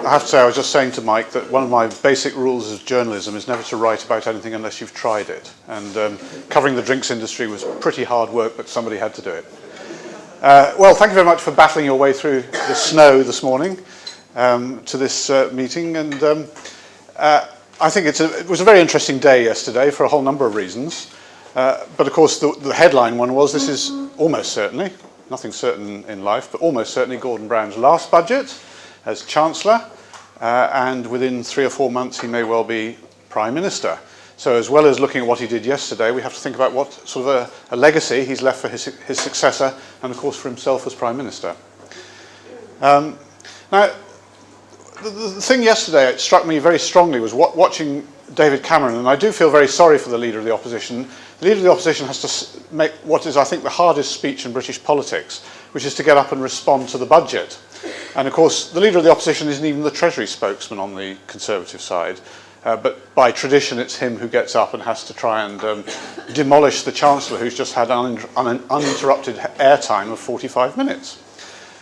I have to say, I was just saying to Mike that one of my basic rules of journalism is never to write about anything unless you've tried it. And covering the drinks industry was pretty hard work, but somebody had to do it. Well, thank you very much for battling your way through the snow this morning to this meeting. And I think it was a very interesting day yesterday for a whole number of reasons. But of course, the headline one was this is almost certainly, nothing certain in life, but almost certainly Gordon Brown's last budget as Chancellor, and within 3 or 4 months he may well be Prime Minister. So as well as looking at what he did yesterday, we have to think about what sort of a legacy he's left for his successor, and of course for himself as Prime Minister. Now, the thing yesterday that struck me very strongly was watching David Cameron, and I do feel very sorry for the Leader of the Opposition. The Leader of the Opposition has to make what is, I think, the hardest speech in British politics, which is to get up and respond to the budget. And of course, the Leader of the Opposition isn't even the Treasury spokesman on the Conservative side, but by tradition it's him who gets up and has to try and demolish the Chancellor, who's just had uninterrupted airtime of 45 minutes.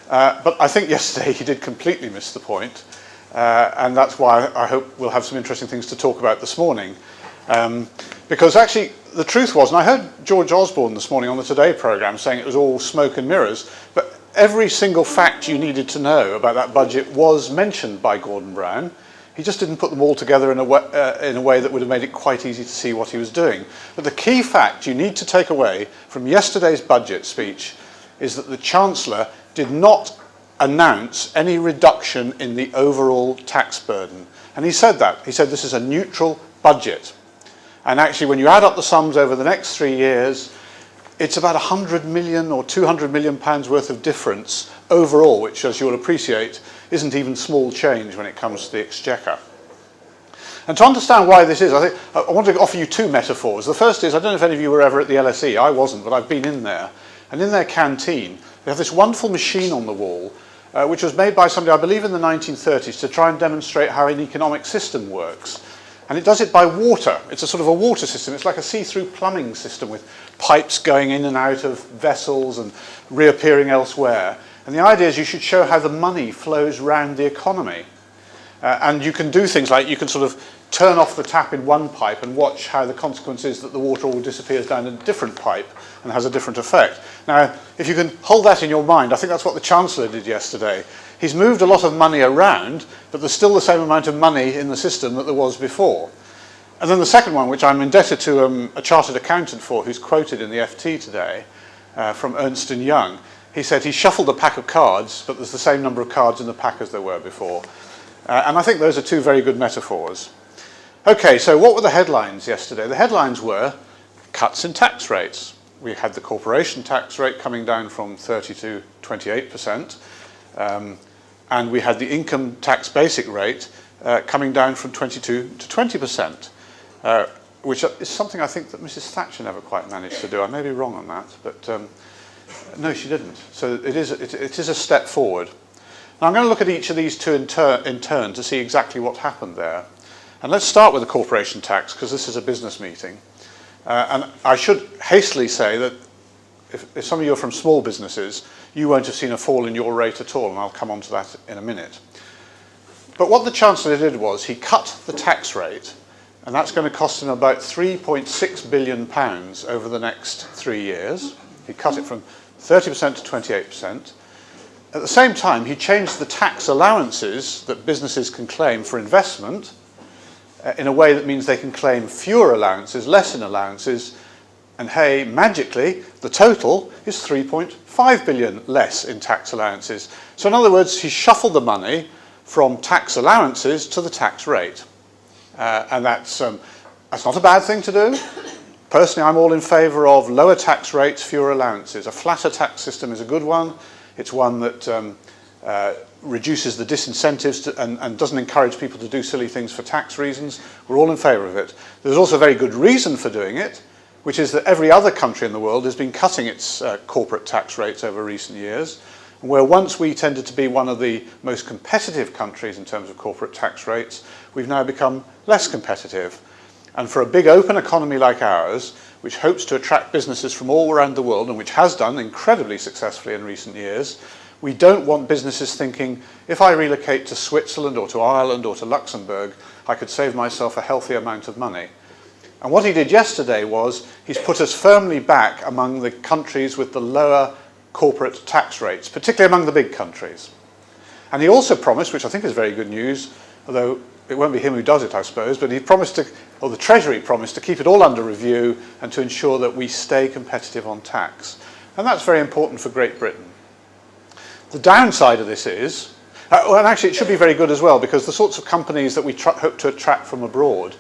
But I think yesterday he did completely miss the point, and that's why I hope we'll have some interesting things to talk about this morning. Because actually, the truth was, and I heard George Osborne this morning on the Today programme saying it was all smoke and mirrors, but every single fact you needed to know about that budget was mentioned by Gordon Brown. He just didn't put them all together in a way that would have made it quite easy to see what he was doing. But the key fact you need to take away from yesterday's budget speech is that the Chancellor did not announce any reduction in the overall tax burden. And he said that. He said this is a neutral budget. And actually, when you add up the sums over the next 3 years, it's about 100 million or 200 million pounds worth of difference overall, which, as you'll appreciate, isn't even small change when it comes to the Exchequer. And to understand why this is, I want to offer you two metaphors. The first is, I don't know if any of you were ever at the LSE. I wasn't, but I've been in there. And in their canteen, they have this wonderful machine on the wall, which was made by somebody, I believe, in the 1930s to try and demonstrate how an economic system works. And it does it by water. It's a sort of a water system. It's like a see-through plumbing system with pipes going in and out of vessels and reappearing elsewhere. And the idea is you should show how the money flows round the economy. And you can do things like you can sort of turn off the tap in one pipe and watch how the consequence is that the water all disappears down a different pipe and has a different effect. Now, if you can hold that in your mind, I think that's what the Chancellor did yesterday. He's moved a lot of money around, but there's still the same amount of money in the system that there was before. And then the second one, which I'm indebted to a chartered accountant for, who's quoted in the FT today, from Ernst & Young. He said he shuffled a pack of cards, but there's the same number of cards in the pack as there were before. And I think those are two very good metaphors. Okay, so what were the headlines yesterday? The headlines were cuts in tax rates. We had the corporation tax rate coming down from 30 to 28%. And we had the income tax basic rate coming down from 22 to 20%, which is something I think that Mrs. Thatcher never quite managed to do. I may be wrong on that, but no, she didn't. So it is a step forward. Now I'm going to look at each of these two in turn to see exactly what happened there. And let's start with the corporation tax, because this is a business meeting. And I should hastily say that if some of you are from small businesses, you won't have seen a fall in your rate at all, and I'll come on to that in a minute. But what the Chancellor did was he cut the tax rate, and that's going to cost him about £3.6 billion over the next 3 years. He cut it from 30% to 28%. At the same time, he changed the tax allowances that businesses can claim for investment in a way that means they can claim fewer allowances, less in allowances, and hey, magically, the total is 3.5 billion less in tax allowances. So in other words, he shuffled the money from tax allowances to the tax rate. And that's not a bad thing to do. Personally, I'm all in favour of lower tax rates, fewer allowances. A flatter tax system is a good one. It's one that reduces the disincentives and doesn't encourage people to do silly things for tax reasons. We're all in favour of it. There's also a very good reason for doing it, which is that every other country in the world has been cutting its corporate tax rates over recent years. And where once we tended to be one of the most competitive countries in terms of corporate tax rates, we've now become less competitive. And for a big open economy like ours, which hopes to attract businesses from all around the world and which has done incredibly successfully in recent years, We don't want businesses thinking, if I relocate to Switzerland or to Ireland or to Luxembourg, I could save myself a healthy amount of money. And what he did yesterday was he's put us firmly back among the countries with the lower corporate tax rates, particularly among the big countries. And he also promised, which I think is very good news, although it won't be him who does it, I suppose, but he promised to, or the Treasury promised to keep it all under review and to ensure that we stay competitive on tax. And that's very important for Great Britain. The downside of this is, and actually it should be very good as well, because the sorts of companies that we hope to attract from abroad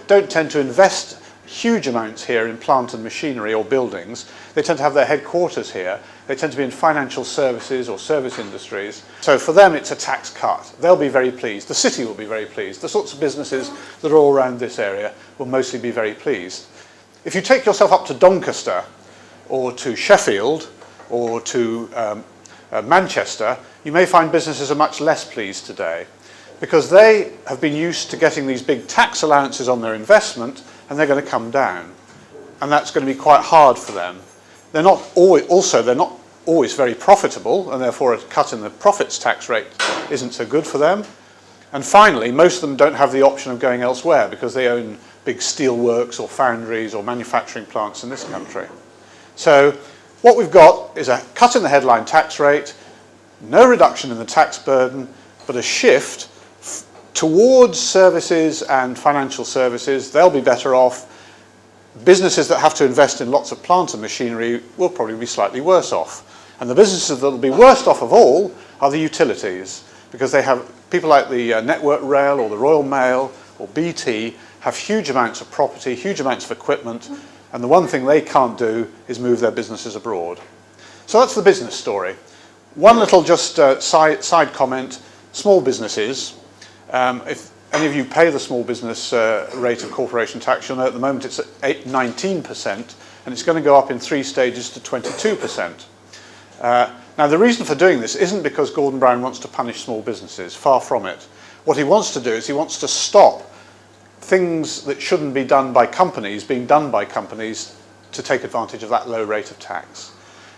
don't tend to invest huge amounts here in plant and machinery or buildings. They tend to have their headquarters here. They tend to be in financial services or service industries. So for them it's a tax cut. They'll be very pleased. The city will be very pleased. The sorts of businesses that are all around this area will mostly be very pleased. If you take yourself up to Doncaster or to Sheffield or to Manchester, you may find businesses are much less pleased today because they have been used to getting these big tax allowances on their investment, and they're going to come down. And that's going to be quite hard for them. They're not always very profitable, and therefore a cut in the profits tax rate isn't so good for them. And finally, most of them don't have the option of going elsewhere because they own big steel works or foundries or manufacturing plants in this country. So what we've got is a cut in the headline tax rate, no reduction in the tax burden, but a shift towards services and financial services. They'll be better off. Businesses that have to invest in lots of plant and machinery will probably be slightly worse off. And the businesses that will be worst off of all are the utilities, because they have people like the Network Rail or the Royal Mail or BT have huge amounts of property, huge amounts of equipment, and the one thing they can't do is move their businesses abroad. So that's the business story. One little just side comment, small businesses. If any of you pay the small business rate of corporation tax, you'll know at the moment it's at 19%, and it's going to go up in 3 stages to 22%. Now the reason for doing this isn't because Gordon Brown wants to punish small businesses, far from it. What he wants to do is he wants to stop things that shouldn't be done by companies being done by companies to take advantage of that low rate of tax.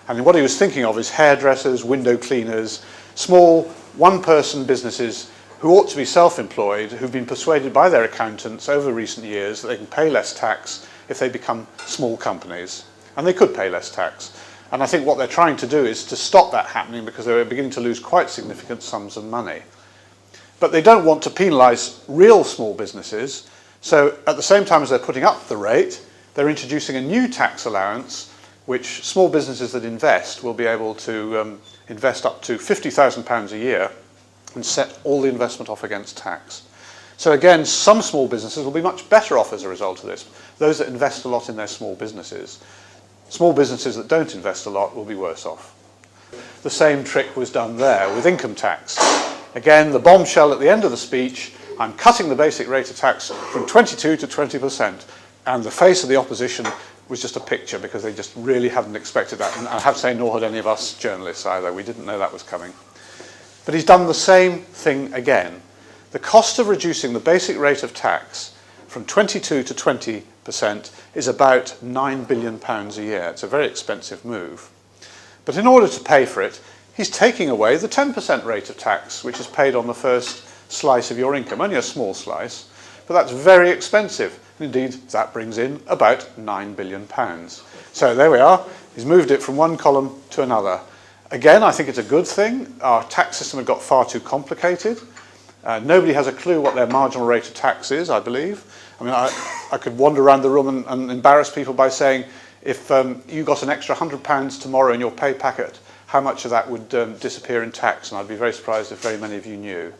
And what he was thinking of is hairdressers, window cleaners, small one-person businesses who ought to be self-employed, who've been persuaded by their accountants over recent years that they can pay less tax if they become small companies. And they could pay less tax. And I think what they're trying to do is to stop that happening because they're beginning to lose quite significant sums of money. But they don't want to penalise real small businesses, so at the same time as they're putting up the rate, they're introducing a new tax allowance which small businesses that invest will be able to invest up to £50,000 a year and set all the investment off against tax. So again, some small businesses will be much better off as a result of this, those that invest a lot in their small businesses. Small businesses that don't invest a lot will be worse off. The same trick was done there with income tax. Again, the bombshell at the end of the speech, I'm cutting the basic rate of tax from 22 to 20%. And the face of the opposition was just a picture because they just really hadn't expected that. And I have to say, nor had any of us journalists either. We didn't know that was coming. But he's done the same thing again. The cost of reducing the basic rate of tax from 22 to 20% is about £9 billion a year. It's a very expensive move. But in order to pay for it, he's taking away the 10% rate of tax, which is paid on the first slice of your income, only a small slice, but that's very expensive. Indeed, that brings in about £9 billion. So there we are. He's moved it from one column to another. Again, I think it's a good thing. Our tax system had got far too complicated. Nobody has a clue what their marginal rate of tax is, I believe. I mean, I could wander around the room and embarrass people by saying, if you got an extra £100 tomorrow in your pay packet, how much of that would disappear in tax? And I'd be very surprised if very many of you knew.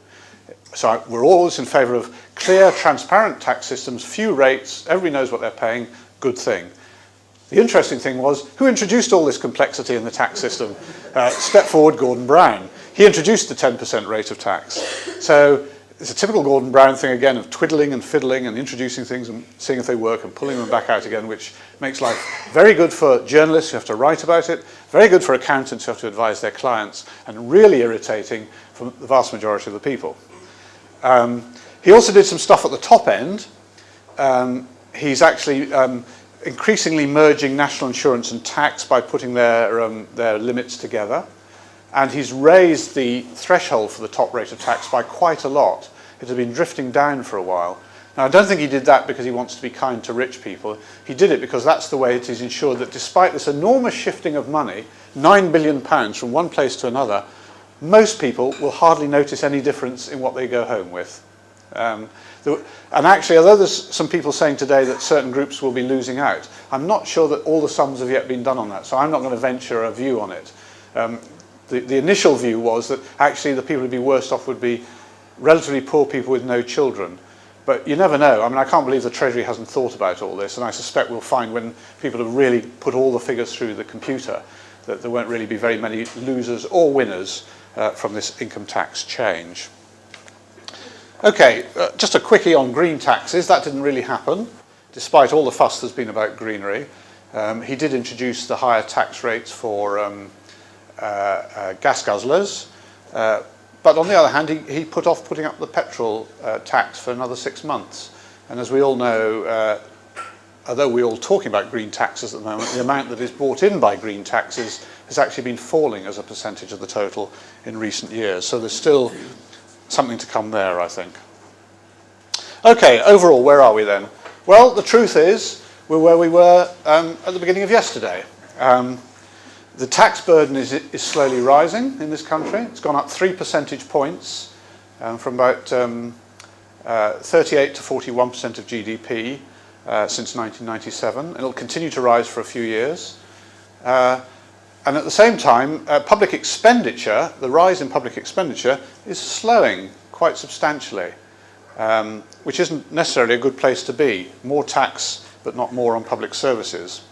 So we're always in favour of clear, transparent tax systems, few rates, everybody knows what they're paying, good thing. The interesting thing was, who introduced all this complexity in the tax system? Step forward, Gordon Brown. He introduced the 10% rate of tax. So it's a typical Gordon Brown thing again of twiddling and fiddling and introducing things and seeing if they work and pulling them back out again, which makes life very good for journalists who have to write about it, very good for accountants who have to advise their clients, and really irritating for the vast majority of the people. He also did some stuff at the top end. He's actually increasingly merging national insurance and tax by putting their limits together. And he's raised the threshold for the top rate of tax by quite a lot. It had been drifting down for a while. Now, I don't think he did that because he wants to be kind to rich people. He did it because that's the way it is ensured that despite this enormous shifting of money, £9 billion from one place to another, most people will hardly notice any difference in what they go home with. And actually, although there's some people saying today that certain groups will be losing out, I'm not sure that all the sums have yet been done on that, so I'm not going to venture a view on it. The initial view was that actually the people who'd be worst off would be relatively poor people with no children. But you never know. I mean, I can't believe the Treasury hasn't thought about all this, and I suspect we'll find when people have really put all the figures through the computer that there won't really be very many losers or winners from this income tax change. Okay, just a quickie on green taxes. That didn't really happen, despite all the fuss there's been about greenery. He did introduce the higher tax rates for gas guzzlers, but on the other hand, he put off putting up the petrol tax for another 6 months. And as we all know, although we're all talking about green taxes at the moment, the amount that is brought in by green taxes has actually been falling as a percentage of the total in recent years. So there's still something to come there, I think. Okay, overall, where are we then? Well, the truth is, we're where we were at the beginning of yesterday. The tax burden is slowly rising in this country. It's gone up 3 percentage points from about 38 to 41% of GDP since 1997. And it'll continue to rise for a few years. And at the same time, public expenditure, the rise in public expenditure, is slowing quite substantially, which isn't necessarily a good place to be. More tax, but not more on public services.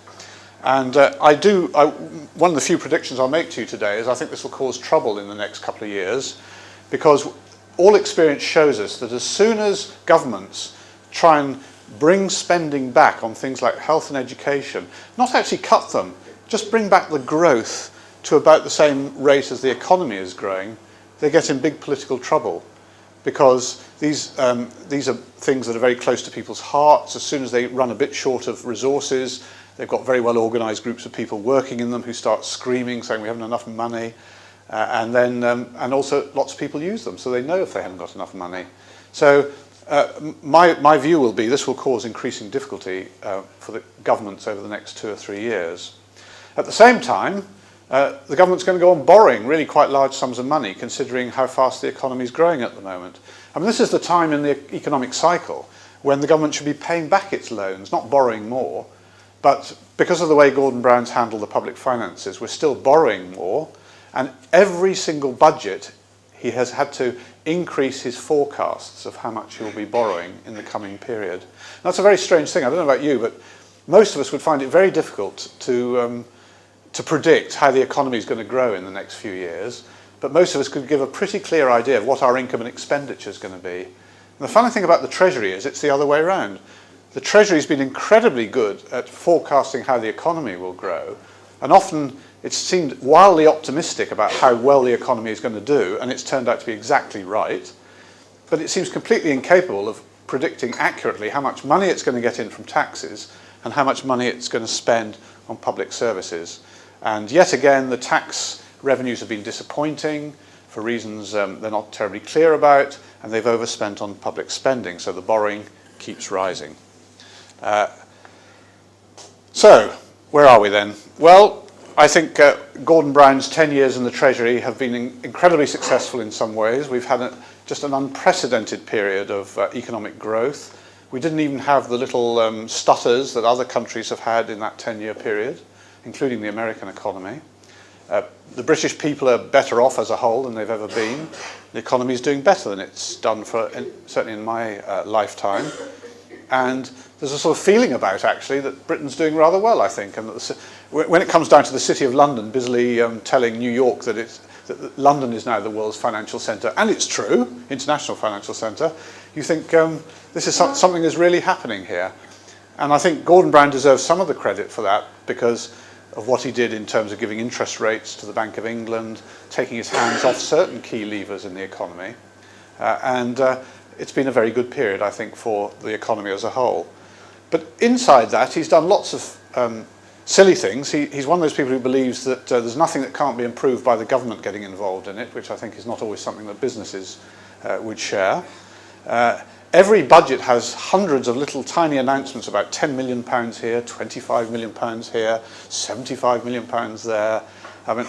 And one of the few predictions I'll make to you today is I think this will cause trouble in the next couple of years, because all experience shows us that as soon as governments try and bring spending back on things like health and education, not actually cut them, just bring back the growth to about the same rate as the economy is growing, they get in big political trouble, because these are things that are very close to people's hearts. As soon as they run a bit short of resources, they've got very well organised groups of people working in them who start screaming, saying we haven't enough money, and also lots of people use them, so they know if they haven't got enough money. So my view will be this will cause increasing difficulty for the governments over the next 2 or 3 years. At the same time, the government's going to go on borrowing really quite large sums of money, considering how fast the economy is growing at the moment. I mean, this is the time in the economic cycle when the government should be paying back its loans, not borrowing more. But because of the way Gordon Brown's handled the public finances, we're still borrowing more. And every single budget, he has had to increase his forecasts of how much he'll be borrowing in the coming period. And that's a very strange thing. I don't know about you, but most of us would find it very difficult to predict how the economy is going to grow in the next few years. But most of us could give a pretty clear idea of what our income and expenditure is going to be. And the funny thing about the Treasury is it's the other way around. The Treasury's been incredibly good at forecasting how the economy will grow, and often it's seemed wildly optimistic about how well the economy is going to do, and it's turned out to be exactly right. But it seems completely incapable of predicting accurately how much money it's going to get in from taxes and how much money it's going to spend on public services. And yet again, the tax revenues have been disappointing for reasons they're not terribly clear about, and they've overspent on public spending, so the borrowing keeps rising. So, where are we then? Well, I think Gordon Brown's 10 years in the Treasury have been incredibly successful in some ways. We've had just an unprecedented period of economic growth. We didn't even have the little stutters that other countries have had in that 10-year period, including the American economy. The British people are better off as a whole than they've ever been. The economy is doing better than it's done certainly in my lifetime. And there's a sort of feeling about, actually, that Britain's doing rather well, I think. And that when it comes down to the City of London busily telling New York that London is now the world's financial centre, and it's true, international financial centre, you think this is something is really happening here. And I think Gordon Brown deserves some of the credit for that because of what he did in terms of giving interest rates to the Bank of England, taking his hands off certain key levers in the economy. It's been a very good period, I think, for the economy as a whole. But inside that, he's done lots of silly things. He's one of those people who believes that there's nothing that can't be improved by the government getting involved in it, which I think is not always something that businesses would share. Every budget has hundreds of little tiny announcements about £10 million here, £25 million here, £75 million there. I mean,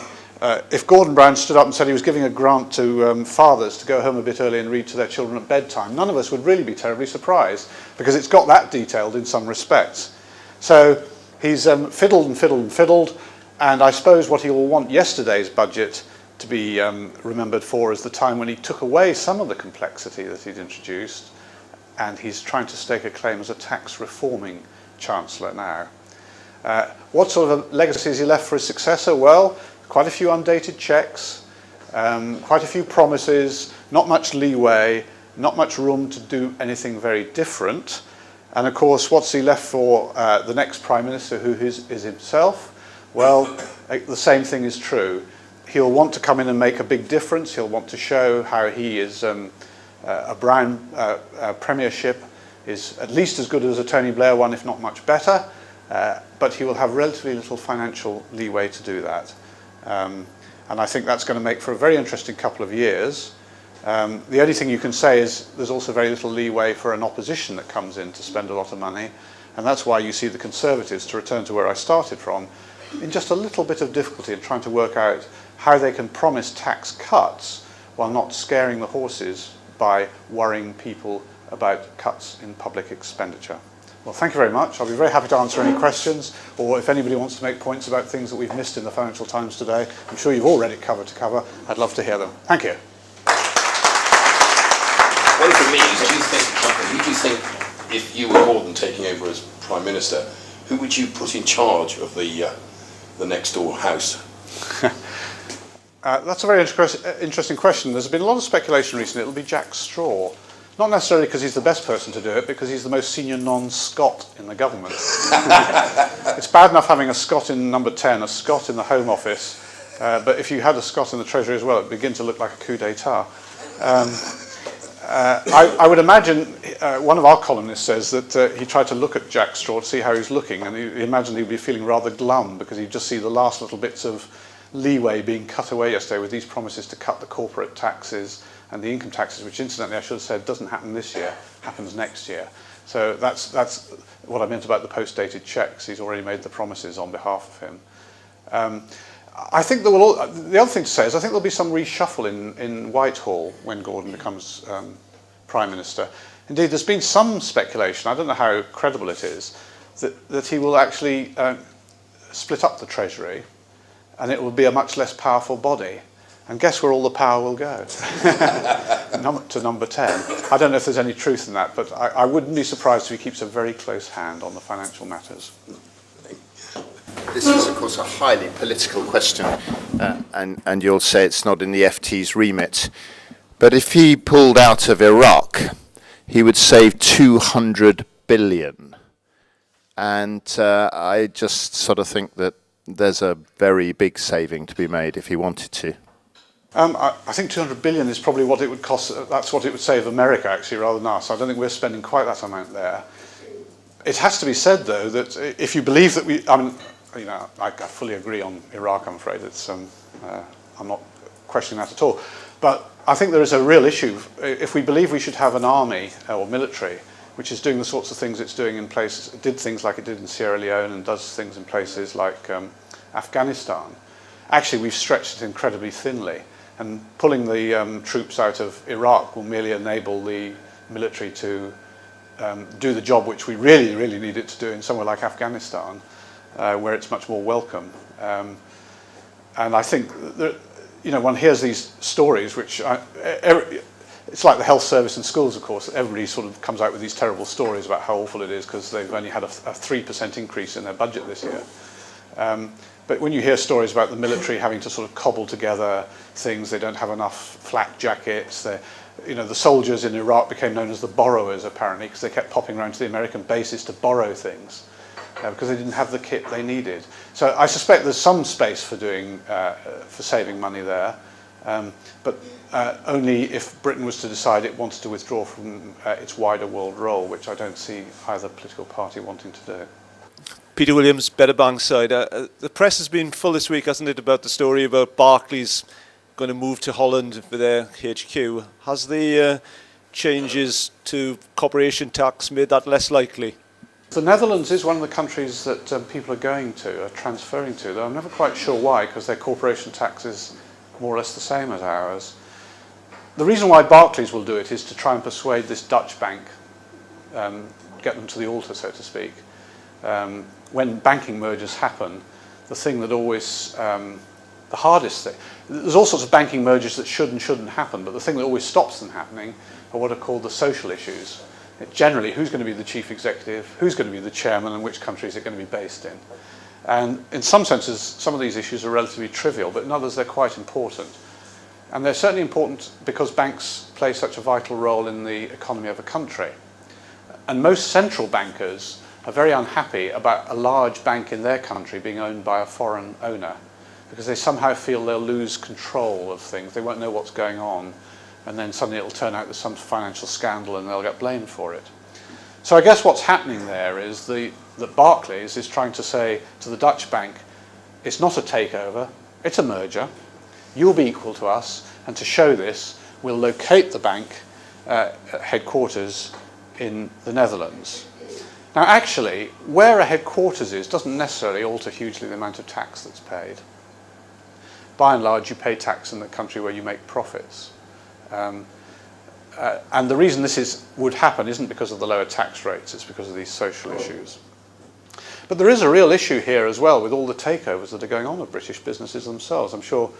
if Gordon Brown stood up and said he was giving a grant to fathers to go home a bit early and read to their children at bedtime, none of us would really be terribly surprised, because it's got that detailed in some respects. So he's fiddled and fiddled and fiddled, and I suppose what he will want yesterday's budget to be remembered for is the time when he took away some of the complexity that he'd introduced, and he's trying to stake a claim as a tax reforming Chancellor now. What sort of legacy has he left for his successor? Well, quite a few undated cheques, quite a few promises, not much leeway, not much room to do anything very different. And of course, what's he left for the next Prime Minister, who is himself? Well, the same thing is true. He'll want to come in and make a big difference. He'll want to show how he is a Brown premiership is at least as good as a Tony Blair one, if not much better. But he will have relatively little financial leeway to do that. And I think that's going to make for a very interesting couple of years. The only thing you can say is there's also very little leeway for an opposition that comes in to spend a lot of money. And that's why you see the Conservatives, to return to where I started from, in just a little bit of difficulty in trying to work out how they can promise tax cuts while not scaring the horses by worrying people about cuts in public expenditure. Well, thank you very much. I'll be very happy to answer any questions, or if anybody wants to make points about things that we've missed in the Financial Times today. I'm sure you've all read it cover to cover. I'd love to hear them. Thank you. One for me is, who do you think, if you were Gordon taking over as Prime Minister, who would you put in charge of the next door house? That's a very interesting question. There's been a lot of speculation recently. It'll be Jack Straw. Not necessarily because he's the best person to do it, because he's the most senior non-Scot in the government. It's bad enough having a Scot in number 10, a Scot in the Home Office, but if you had a Scot in the Treasury as well, it'd begin to look like a coup d'etat. I would imagine one of our columnists says that he tried to look at Jack Straw to see how he's looking, and he imagined he'd be feeling rather glum because he'd just see the last little bits of leeway being cut away yesterday with these promises to cut the corporate taxes and the income taxes, which incidentally I should have said doesn't happen this year, happens next year. So that's what I meant about the post-dated cheques. He's already made the promises on behalf of him. I think the other thing to say is I think there'll be some reshuffle in Whitehall when Gordon becomes Prime Minister. Indeed, there's been some speculation, I don't know how credible it is, that he will actually split up the Treasury, and it will be a much less powerful body. And guess where all the power will go? To number 10. I don't know if there's any truth in that, but I wouldn't be surprised if he keeps a very close hand on the financial matters. This is, of course, a highly political question, and you'll say it's not in the FT's remit. But if he pulled out of Iraq, he would save 200 billion. And I just sort of think that there's a very big saving to be made if he wanted to. I think 200 billion is probably what it would cost. That's what it would save America, actually, rather than us. I don't think we're spending quite that amount there. It has to be said, though, that if you believe that I fully agree on Iraq, I'm afraid. I'm not questioning that at all. But I think there is a real issue. If we believe we should have an army or military which is doing the sorts of things it's doing in places, it did things like it did in Sierra Leone and does things in places like Afghanistan, actually we've stretched it incredibly thinly. And pulling the troops out of Iraq will merely enable the military to do the job which we really, really need it to do in somewhere like Afghanistan, where it's much more welcome. And I think that, one hears these stories, which it's like the health service in schools, of course. Everybody sort of comes out with these terrible stories about how awful it is because they've only had a 3% increase in their budget this year. But when you hear stories about the military having to sort of cobble together things, they don't have enough flak jackets. The soldiers in Iraq became known as the borrowers, apparently, because they kept popping around to the American bases to borrow things because they didn't have the kit they needed. So I suspect there's some space for saving money there, but only if Britain was to decide it wanted to withdraw from its wider world role, which I don't see either political party wanting to do. Peter Williams, Better Bankside. The press has been full this week, hasn't it, about the story about Barclays going to move to Holland for their HQ. Has the changes to corporation tax made that less likely? The Netherlands is one of the countries that people are transferring to, though I'm never quite sure why, because their corporation tax is more or less the same as ours. The reason why Barclays will do it is to try and persuade this Dutch bank, get them to the altar, so to speak. When banking mergers happen, the thing that always, the hardest thing, there's all sorts of banking mergers that should and shouldn't happen, but the thing that always stops them happening are what are called the social issues. Generally, who's going to be the chief executive, who's going to be the chairman, and which country is it going to be based in. And in some senses, some of these issues are relatively trivial, but in others they're quite important. And they're certainly important because banks play such a vital role in the economy of a country. And most central bankers are very unhappy about a large bank in their country being owned by a foreign owner, because they somehow feel they'll lose control of things, they won't know what's going on, and then suddenly it'll turn out there's some financial scandal and they'll get blamed for it. So I guess what's happening there is that Barclays is trying to say to the Dutch bank, it's not a takeover, it's a merger, you'll be equal to us, and to show this, we'll locate the bank headquarters in the Netherlands. Now actually, where a headquarters is doesn't necessarily alter hugely the amount of tax that's paid. By and large, you pay tax in the country where you make profits. And the reason this would happen isn't because of the lower tax rates, it's because of these social issues. But there is a real issue here as well with all the takeovers that are going on of British businesses themselves. I'm sure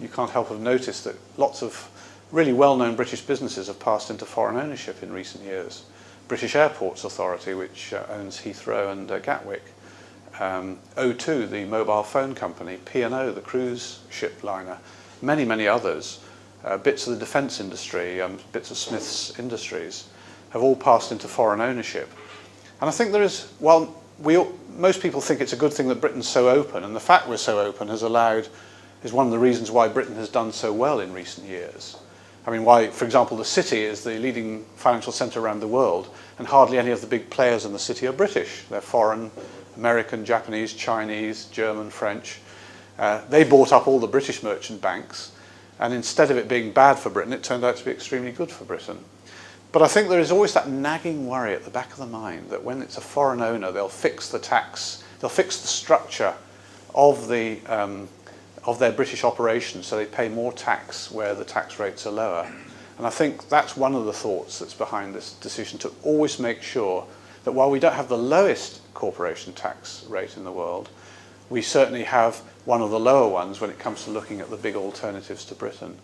you can't help but notice that lots of really well-known British businesses have passed into foreign ownership in recent years. British Airports Authority, which owns Heathrow and Gatwick, O2, the mobile phone company, P&O, the cruise ship liner, many, many others, bits of the defence industry, bits of Smith's Industries, have all passed into foreign ownership. And I think there is, well, most people think it's a good thing that Britain's so open, and the fact we're so open is one of the reasons why Britain has done so well in recent years. I mean, why, for example, the city is the leading financial centre around the world, and hardly any of the big players in the city are British. They're foreign, American, Japanese, Chinese, German, French. They bought up all the British merchant banks, and instead of it being bad for Britain, it turned out to be extremely good for Britain. But I think there is always that nagging worry at the back of the mind that when it's a foreign owner, they'll fix the tax, they'll fix the structure of their British operations so they pay more tax where the tax rates are lower. And I think that's one of the thoughts that's behind this decision, to always make sure that while we don't have the lowest corporation tax rate in the world, we certainly have one of the lower ones when it comes to looking at the big alternatives to Britain.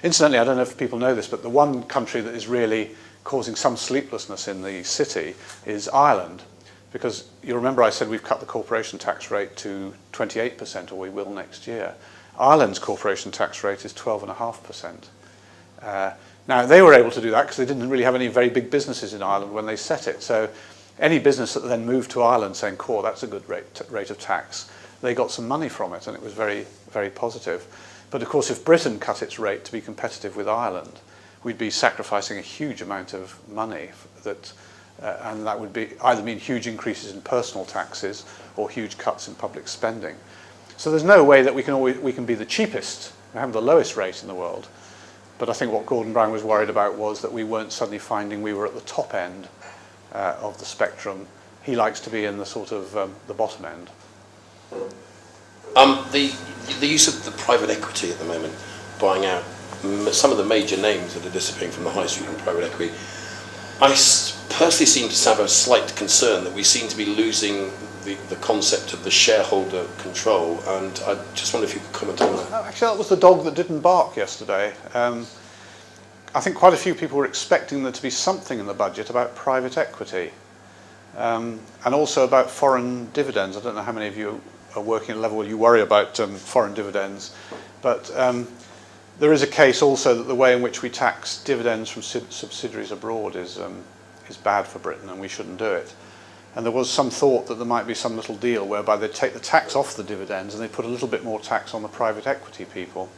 Incidentally, I don't know if people know this, but the one country that is really causing some sleeplessness in the city is Ireland. Because you remember I said we've cut the corporation tax rate to 28%, or we will next year. Ireland's corporation tax rate is 12.5%. Now, they were able to do that because they didn't really have any very big businesses in Ireland when they set it. So any business that then moved to Ireland saying, "Core, that's a good rate of tax," they got some money from it, and it was very, very positive. But of course, if Britain cut its rate to be competitive with Ireland, we'd be sacrificing a huge amount of money and that would either mean huge increases in personal taxes or huge cuts in public spending. So there's no way that we can be the cheapest, we have the lowest rate in the world. But I think what Gordon Brown was worried about was that we weren't suddenly finding we were at the top end of the spectrum. He likes to be in the sort of the bottom end. The use of the private equity at the moment, buying out some of the major names that are disappearing from the high street in private equity, I personally seem to have a slight concern that we seem to be losing the concept of the shareholder control, and I just wonder if you could comment on that. Actually, that was the dog that didn't bark yesterday. I think quite a few people were expecting there to be something in the budget about private equity, and also about foreign dividends. I don't know how many of you are working at a level where you worry about foreign dividends, but there is a case also that the way in which we tax dividends from subsidiaries abroad is bad for Britain, and we shouldn't do it. And there was some thought that there might be some little deal whereby they take the tax off the dividends and they put a little bit more tax on the private equity people.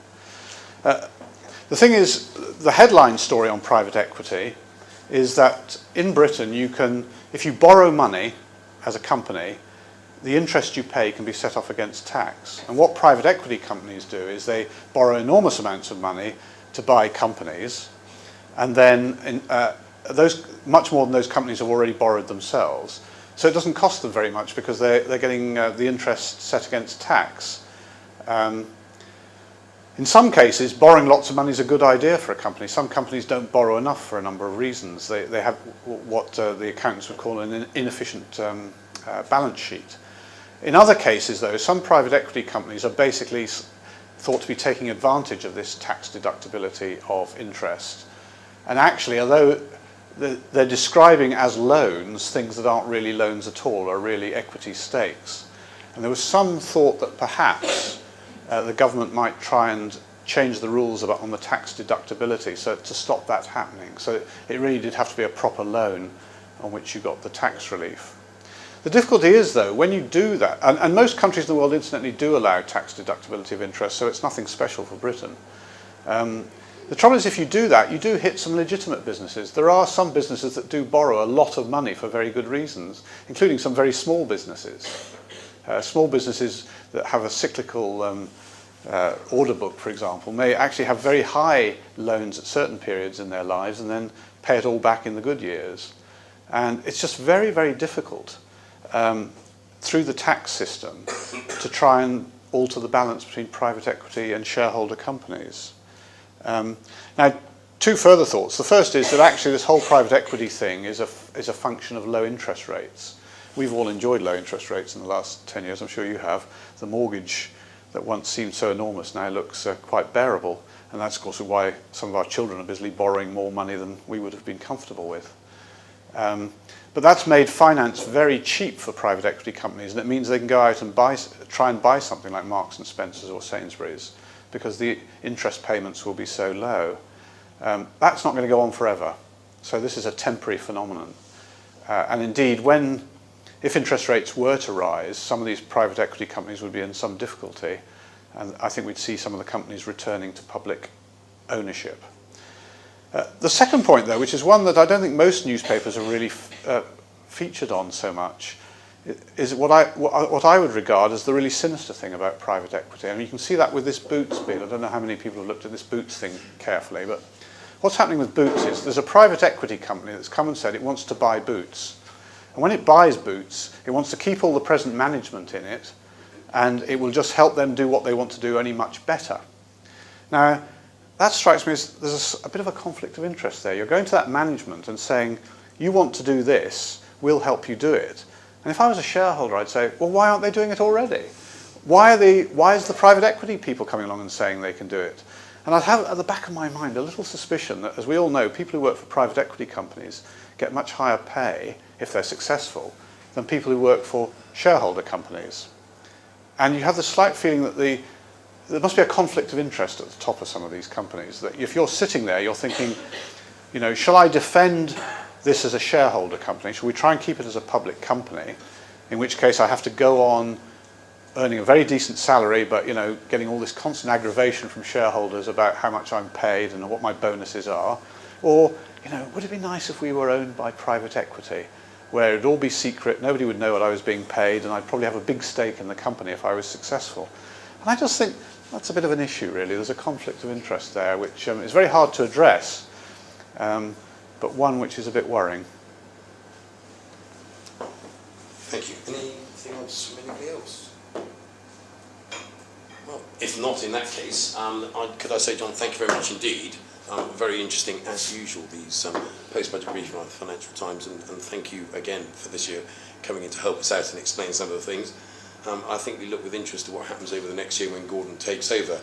The thing is, the headline story on private equity is that in Britain you can, if you borrow money as a company, the interest you pay can be set off against tax. And what private equity companies do is they borrow enormous amounts of money to buy companies, and then those much more than those companies have already borrowed themselves. So it doesn't cost them very much because they're getting the interest set against tax. In some cases, borrowing lots of money is a good idea for a company. Some companies don't borrow enough for a number of reasons. They have what the accountants would call an inefficient balance sheet. In other cases, though, some private equity companies are basically thought to be taking advantage of this tax deductibility of interest. And actually, although they're describing as loans things that aren't really loans at all, are really equity stakes. And there was some thought that perhaps the government might try and change the rules on the tax deductibility so to stop that happening. So it really did have to be a proper loan on which you got the tax relief. The difficulty is, though, when you do that, and most countries in the world incidentally do allow tax deductibility of interest, so it's nothing special for Britain. The trouble is, if you do that, you do hit some legitimate businesses. There are some businesses that do borrow a lot of money for very good reasons, including some very small businesses. Small businesses that have a cyclical order book, for example, may actually have very high loans at certain periods in their lives and then pay it all back in the good years. And it's just very, very difficult through the tax system to try and alter the balance between private equity and shareholder companies. Now, two further thoughts. The first is that actually this whole private equity thing is a function of low interest rates. We've all enjoyed low interest rates in the last 10 years, I'm sure you have. The mortgage that once seemed so enormous now looks quite bearable, and that's of course why some of our children are busily borrowing more money than we would have been comfortable with. But that's made finance very cheap for private equity companies, and it means they can go out and try and buy something like Marks and Spencer's or Sainsbury's because the interest payments will be so low. That's not going to go on forever. So this is a temporary phenomenon. And indeed, if interest rates were to rise, some of these private equity companies would be in some difficulty, and I think we'd see some of the companies returning to public ownership. The second point, though, which is one that I don't think most newspapers are really featured on so much, is what I would regard as the really sinister thing about private equity. And you can see that with this Boots bid. I don't know how many people have looked at this Boots thing carefully, but what's happening with Boots is there's a private equity company that's come and said it wants to buy Boots. And when it buys Boots, it wants to keep all the present management in it, and it will just help them do what they want to do only much better. Now, that strikes me as there's a bit of a conflict of interest there. You're going to that management and saying, you want to do this, we'll help you do it. And if I was a shareholder, I'd say, well, why aren't they doing it already? Why is the private equity people coming along and saying they can do it? And I'd have at the back of my mind a little suspicion that, as we all know, people who work for private equity companies get much higher pay, if they're successful, than people who work for shareholder companies. And you have the slight feeling that there must be a conflict of interest at the top of some of these companies, that if you're sitting there, you're thinking, shall I defend this as a shareholder company? Shall we try and keep it as a public company? In which case I have to go on earning a very decent salary, but getting all this constant aggravation from shareholders about how much I'm paid and what my bonuses are. Or, would it be nice if we were owned by private equity, where it'd all be secret, nobody would know what I was being paid, and I'd probably have a big stake in the company if I was successful. And I just think that's a bit of an issue, really. There's a conflict of interest there, which is very hard to address, but one which is a bit worrying. Thank you. Anything else from anybody else? Well, if not, in that case, could I say, John, thank you very much indeed. Very interesting, as usual, these post-budget briefing by the Financial Times, and thank you again for this year coming in to help us out and explain some of the things. I think we look with interest at what happens over the next year when Gordon takes over.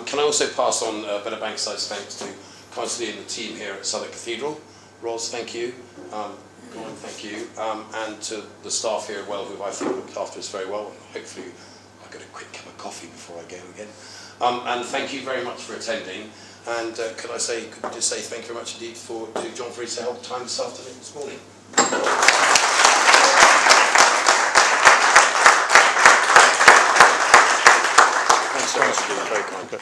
Can I also pass on Bernard Bankside's thanks to Constantly and the team here at Southwark Cathedral. Ros, thank you. Gordon, thank you. And to the staff here as well, who I think looked after us very well. Hopefully I'll get a quick cup of coffee before I go again. And thank you very much for attending. And could you just say thank you very much indeed to John for his help time this afternoon, this morning. Thanks so much. Very kind.